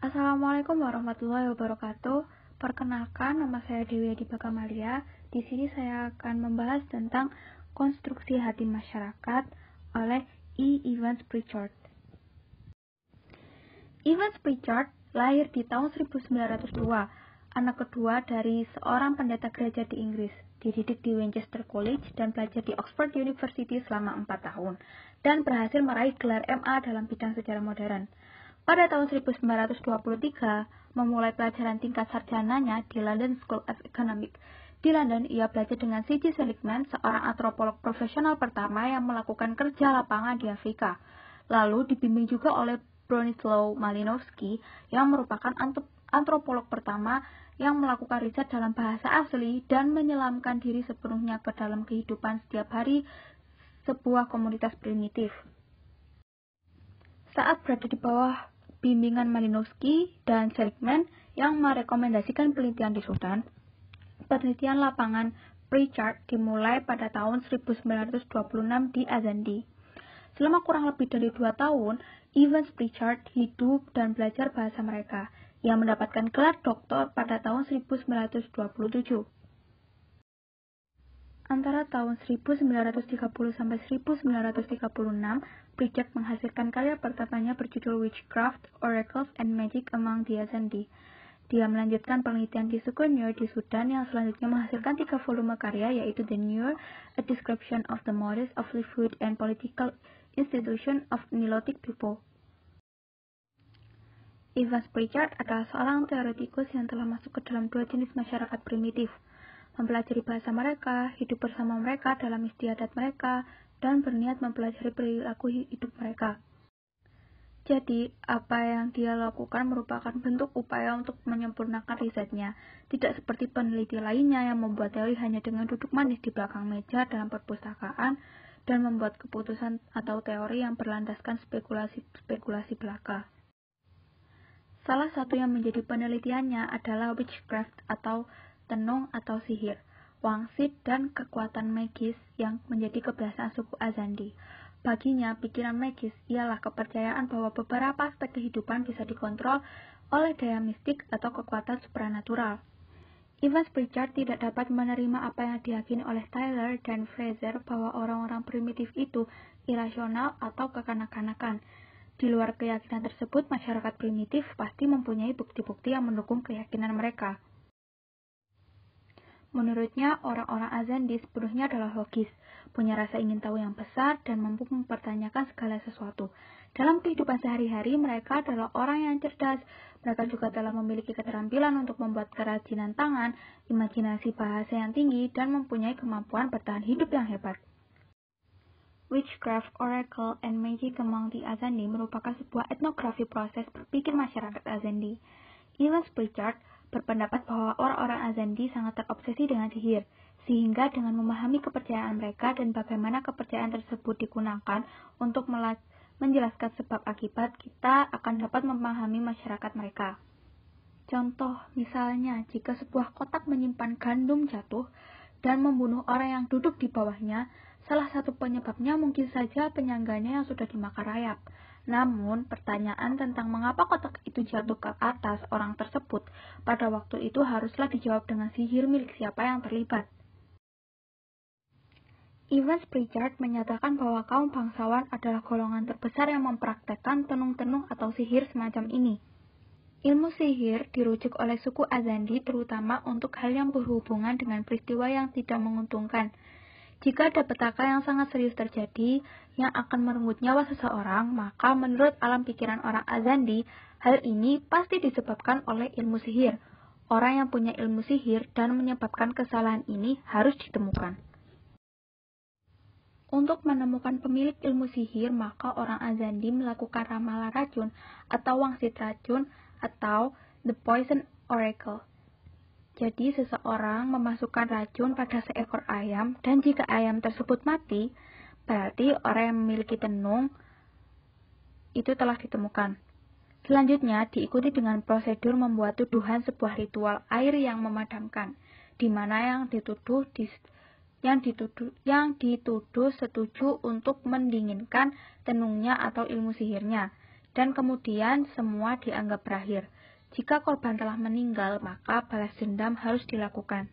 Assalamualaikum warahmatullahi wabarakatuh. Perkenalkan, nama saya Dewi Adi Bagamalia. Di sini saya akan membahas tentang konstruksi hati masyarakat oleh E. Evans Pritchard. Evans Pritchard lahir di tahun 1902, anak kedua dari seorang pendeta gereja di Inggris. Dididik di Winchester College dan belajar di Oxford University selama 4 tahun, dan berhasil meraih gelar MA dalam bidang sejarah modern. Pada tahun 1923, memulai pelajaran tingkat sarjananya di London School of Economics. Di London, ia belajar dengan C.G. Seligman, seorang antropolog profesional pertama yang melakukan kerja lapangan di Afrika. Lalu dibimbing juga oleh Bronislaw Malinowski, yang merupakan antropolog pertama yang melakukan riset dalam bahasa asli dan menyelamkan diri sepenuhnya ke dalam kehidupan setiap hari sebuah komunitas primitif. Saat berada di bawah bimbingan Malinowski dan Seligman yang merekomendasikan penelitian di Sudan, penelitian lapangan Pritchard dimulai pada tahun 1926 di Azandi. Selama kurang lebih dari 2 tahun, Evans Pritchard hidup dan belajar bahasa mereka. Ia mendapatkan gelar doktor pada tahun 1927. Antara tahun 1930 sampai 1936, Pritchard menghasilkan karya pertamanya berjudul Witchcraft, Oracles, and Magic Among the Azandi. Dia melanjutkan penelitian di suku Nuer di Sudan yang selanjutnya menghasilkan 3 volume karya, yaitu The Nuer, A Description of the Modus of Livelihood and Political Institution of Nilotic People. Evans Pritchard adalah seorang teoretikus yang telah masuk ke dalam 2 jenis masyarakat primitif, mempelajari bahasa mereka, hidup bersama mereka dalam istiadat mereka, dan berniat mempelajari perilaku hidup mereka. Jadi, apa yang dia lakukan merupakan bentuk upaya untuk menyempurnakan risetnya, tidak seperti peneliti lainnya yang membuat teori hanya dengan duduk manis di belakang meja dalam perpustakaan dan membuat keputusan atau teori yang berlandaskan spekulasi belaka. Salah satu yang menjadi penelitiannya adalah witchcraft atau tenung atau sihir, wangsit, dan kekuatan magis yang menjadi kebiasaan suku Azandi. Baginya, pikiran magis ialah kepercayaan bahwa beberapa aspek kehidupan bisa dikontrol oleh daya mistik atau kekuatan supranatural. Evans Pritchard tidak dapat menerima apa yang diyakini oleh Tyler dan Fraser bahwa orang-orang primitif itu irasional atau kekanak-kanakan. Di luar keyakinan tersebut, masyarakat primitif pasti mempunyai bukti-bukti yang mendukung keyakinan mereka. Menurutnya, orang-orang Azandi sepenuhnya adalah logis, punya rasa ingin tahu yang besar, dan mampu mempertanyakan segala sesuatu. Dalam kehidupan sehari-hari, mereka adalah orang yang cerdas. Mereka juga telah memiliki keterampilan untuk membuat kerajinan tangan, imajinasi bahasa yang tinggi, dan mempunyai kemampuan bertahan hidup yang hebat. Witchcraft, Oracle, and Magic Among the Azandi merupakan sebuah etnografi proses berpikir masyarakat Azandi. Evans Pritchard berpendapat bahwa orang-orang Azandi sangat terobsesi dengan sihir, sehingga dengan memahami kepercayaan mereka dan bagaimana kepercayaan tersebut digunakan untuk menjelaskan sebab akibat, kita akan dapat memahami masyarakat mereka. Contoh, misalnya, jika sebuah kotak menyimpan gandum jatuh dan membunuh orang yang duduk di bawahnya, salah satu penyebabnya mungkin saja penyangganya yang sudah dimakan rayap. Namun, pertanyaan tentang mengapa kotak itu jatuh ke atas orang tersebut pada waktu itu haruslah dijawab dengan sihir milik siapa yang terlibat. Evans Pritchard menyatakan bahwa kaum bangsawan adalah golongan terbesar yang mempraktekkan tenung-tenung atau sihir semacam ini. Ilmu sihir dirujuk oleh suku Azandi terutama untuk hal yang berhubungan dengan peristiwa yang tidak menguntungkan. Jika ada petaka yang sangat serius terjadi, yang akan merenggut nyawa seseorang, maka menurut alam pikiran orang Azandi, hal ini pasti disebabkan oleh ilmu sihir. Orang yang punya ilmu sihir dan menyebabkan kesalahan ini harus ditemukan. Untuk menemukan pemilik ilmu sihir, maka orang Azandi melakukan ramalan racun atau wangsit racun atau the poison oracle. Jadi, seseorang memasukkan racun pada seekor ayam, dan jika ayam tersebut mati, berarti orang yang memiliki tenung itu telah ditemukan. Selanjutnya, diikuti dengan prosedur membuat tuduhan sebuah ritual air yang memadamkan, di mana yang dituduh setuju untuk mendinginkan tenungnya atau ilmu sihirnya. dan kemudian semua dianggap berakhir. Jika korban telah meninggal, maka balas dendam harus dilakukan.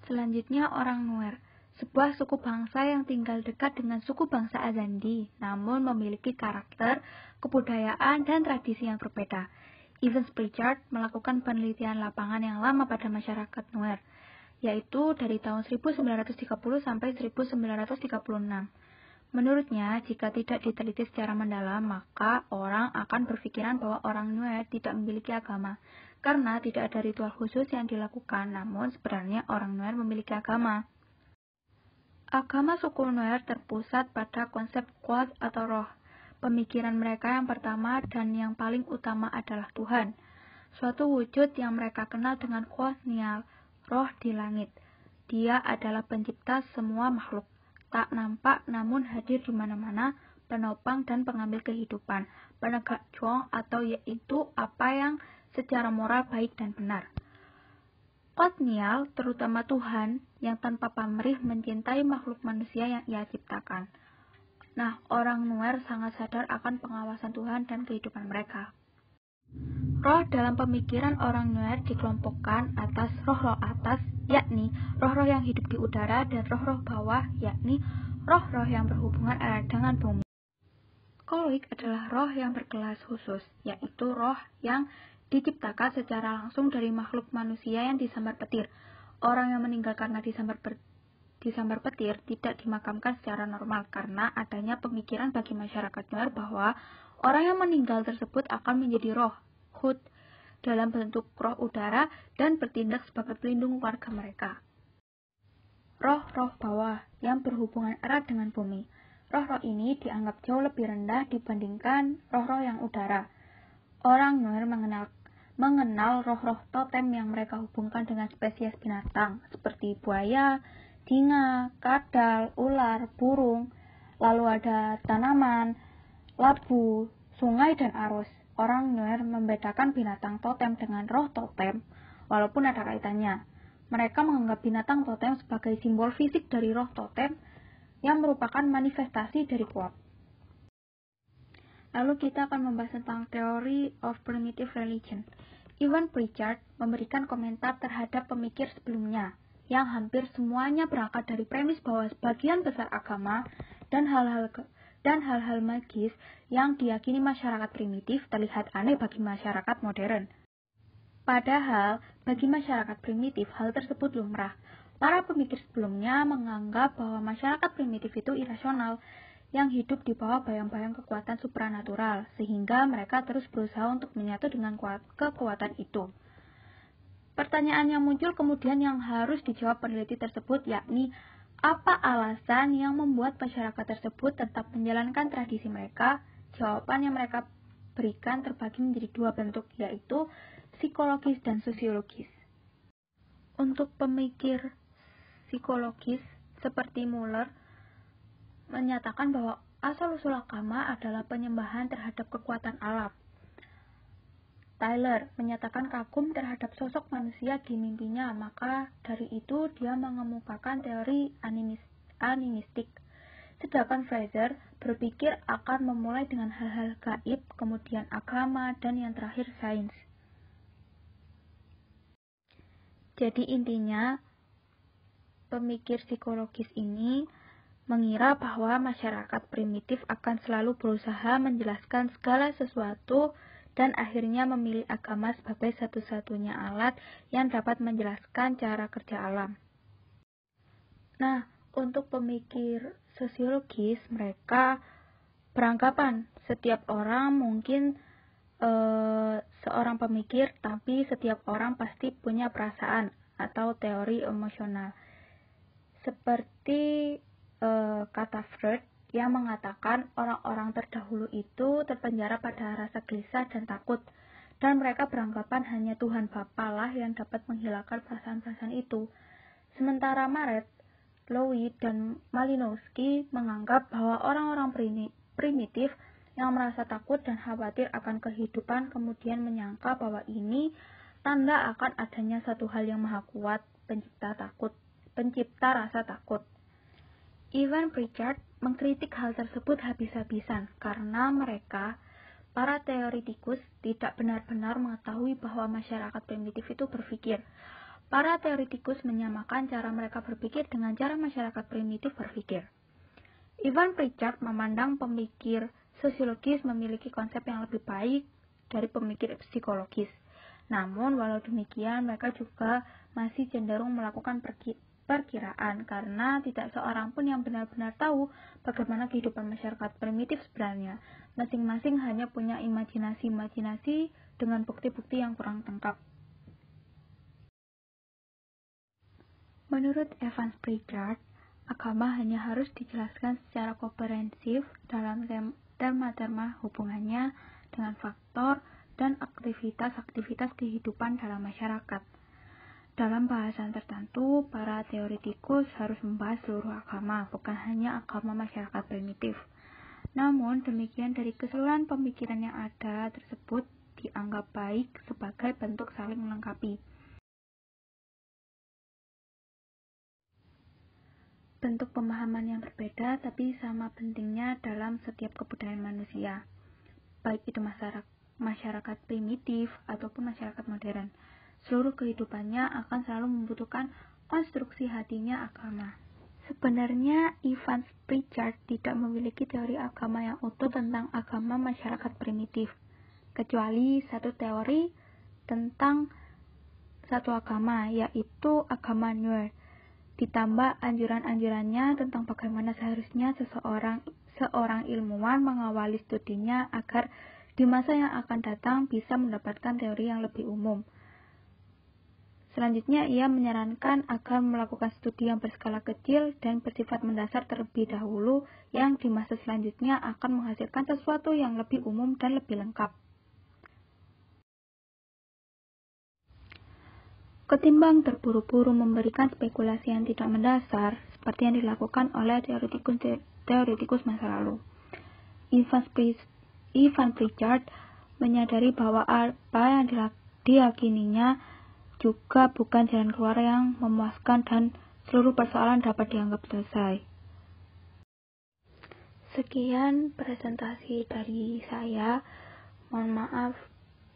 Selanjutnya orang Nuer, sebuah suku bangsa yang tinggal dekat dengan suku bangsa Azandi, namun memiliki karakter, kebudayaan, dan tradisi yang berbeda. Evans Pritchard melakukan penelitian lapangan yang lama pada masyarakat Nuer, yaitu dari tahun 1930 sampai 1936. Menurutnya, jika tidak diteliti secara mendalam, maka orang akan berpikiran bahwa orang Nuer tidak memiliki agama, karena tidak ada ritual khusus yang dilakukan, namun sebenarnya orang Nuer memiliki agama. Agama suku Nuer terpusat pada konsep Quoth atau roh. Pemikiran mereka yang pertama dan yang paling utama adalah Tuhan, suatu wujud yang mereka kenal dengan Quoth Nial, roh di langit. Dia adalah pencipta semua makhluk. Tak nampak namun hadir di mana-mana, penopang dan pengambil kehidupan, penegak Chong atau yaitu apa yang secara moral baik dan benar. Quoth Nial, terutama Tuhan, yang tanpa pamrih mencintai makhluk manusia yang ia ciptakan. Nah, orang Nuer sangat sadar akan pengawasan Tuhan dan kehidupan mereka. Roh dalam pemikiran orang Nuer dikelompokkan atas roh-roh atas, yakni roh-roh yang hidup di udara, dan roh-roh bawah, yakni roh-roh yang berhubungan erat dengan bumi. Koloik adalah roh yang berkelas khusus, yaitu roh yang diciptakan secara langsung dari makhluk manusia yang disambar petir. Orang yang meninggal karena disambar petir tidak dimakamkan secara normal karena adanya pemikiran bagi masyarakat Nuer bahwa orang yang meninggal tersebut akan menjadi roh Hut dalam bentuk roh udara dan bertindak sebagai pelindung warga mereka. Roh-roh bawah yang berhubungan erat dengan bumi. Roh-roh ini dianggap jauh lebih rendah dibandingkan roh-roh yang udara. Orang Nuer mengenal roh-roh totem yang mereka hubungkan dengan spesies binatang seperti buaya, singa, kadal, ular, burung, lalu ada tanaman, labu, sungai, dan arus. Orang Nuer membedakan binatang totem dengan roh totem, walaupun ada kaitannya. Mereka menganggap binatang totem sebagai simbol fisik dari roh totem yang merupakan manifestasi dari Quoth. Lalu kita akan membahas tentang Theory of Primitive Religion. Evans Pritchard memberikan komentar terhadap pemikir sebelumnya, yang hampir semuanya berangkat dari premis bahwa sebagian besar agama dan hal-hal magis yang diyakini masyarakat primitif terlihat aneh bagi masyarakat modern. Padahal, bagi masyarakat primitif, hal tersebut lumrah. Para pemikir sebelumnya menganggap bahwa masyarakat primitif itu irasional, yang hidup di bawah bayang-bayang kekuatan supranatural, sehingga mereka terus berusaha untuk menyatu dengan kekuatan itu. Pertanyaan yang muncul kemudian yang harus dijawab peneliti tersebut, yakni apa alasan yang membuat masyarakat tersebut tetap menjalankan tradisi mereka? Jawaban yang mereka berikan terbagi menjadi dua bentuk, yaitu psikologis dan sosiologis. Untuk pemikir psikologis seperti Muller menyatakan bahwa asal-usul agama adalah penyembahan terhadap kekuatan alam. Tyler menyatakan kagum terhadap sosok manusia di mimpinya, maka dari itu dia mengemukakan teori animistik. Sedangkan Fraser berpikir akan memulai dengan hal-hal gaib, kemudian agama, dan yang terakhir sains. Jadi intinya, pemikir psikologis ini mengira bahwa masyarakat primitif akan selalu berusaha menjelaskan segala sesuatu dan akhirnya memilih agama sebagai satu-satunya alat yang dapat menjelaskan cara kerja alam. Nah, untuk pemikir sosiologis, mereka beranggapan setiap orang mungkin seorang pemikir, tapi setiap orang pasti punya perasaan atau teori emosional. Seperti kata Freud yang mengatakan orang-orang terdahulu itu terpenjara pada rasa gelisah dan takut, dan mereka beranggapan hanya Tuhan Bapa lah yang dapat menghilangkan perasaan-perasaan itu. Sementara Maret, Lowy, dan Malinowski menganggap bahwa orang-orang primitif yang merasa takut dan khawatir akan kehidupan kemudian menyangka bahwa ini tanda akan adanya satu hal yang maha kuat, pencipta rasa takut. Ivan Pritchard mengkritik hal tersebut habis-habisan karena mereka, para teoritikus, tidak benar-benar mengetahui bahwa masyarakat primitif itu berpikir. Para teoritikus menyamakan cara mereka berpikir dengan cara masyarakat primitif berpikir. Ivan Pritchard memandang pemikir sosiologis memiliki konsep yang lebih baik dari pemikir psikologis. Namun, walau demikian, mereka juga masih cenderung melakukan perkiraan karena tidak seorang pun yang benar-benar tahu bagaimana kehidupan masyarakat primitif sebenarnya. Masing-masing hanya punya imajinasi-imajinasi dengan bukti-bukti yang kurang lengkap. Menurut Ivan Pritchard, agama hanya harus dijelaskan secara komprehensif dalam terma-terma hubungannya dengan faktor dan aktivitas-aktivitas kehidupan dalam masyarakat. Dalam bahasan tertentu, para teoritikus harus membahas seluruh agama, bukan hanya agama masyarakat primitif. Namun, demikian dari keseluruhan pemikiran yang ada tersebut dianggap baik sebagai bentuk saling melengkapi. Bentuk pemahaman yang berbeda tapi sama pentingnya dalam setiap kebudayaan manusia, baik itu masyarakat primitif ataupun masyarakat modern. Seluruh kehidupannya akan selalu membutuhkan konstruksi hatinya agama. Sebenarnya Ivan Pritchard tidak memiliki teori agama yang utuh tentang agama masyarakat primitif, kecuali satu teori tentang satu agama, yaitu agama Nuer. Ditambah anjuran-anjurannya tentang bagaimana seharusnya seorang ilmuwan mengawali studinya agar di masa yang akan datang bisa mendapatkan teori yang lebih umum. Selanjutnya, ia menyarankan agar melakukan studi yang berskala kecil dan bersifat mendasar terlebih dahulu yang di masa selanjutnya akan menghasilkan sesuatu yang lebih umum dan lebih lengkap. Ketimbang terburu-buru memberikan spekulasi yang tidak mendasar, seperti yang dilakukan oleh teoritikus masa lalu, Ivan Pritchard menyadari bahwa apa yang diyakininya juga bukan jalan keluar yang memuaskan dan seluruh persoalan dapat dianggap selesai. Sekian presentasi dari saya. Mohon maaf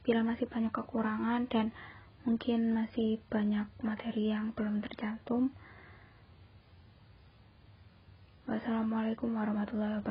bila masih banyak kekurangan dan mungkin masih banyak materi yang belum tercantum. Wassalamualaikum warahmatullahi wabarakatuh.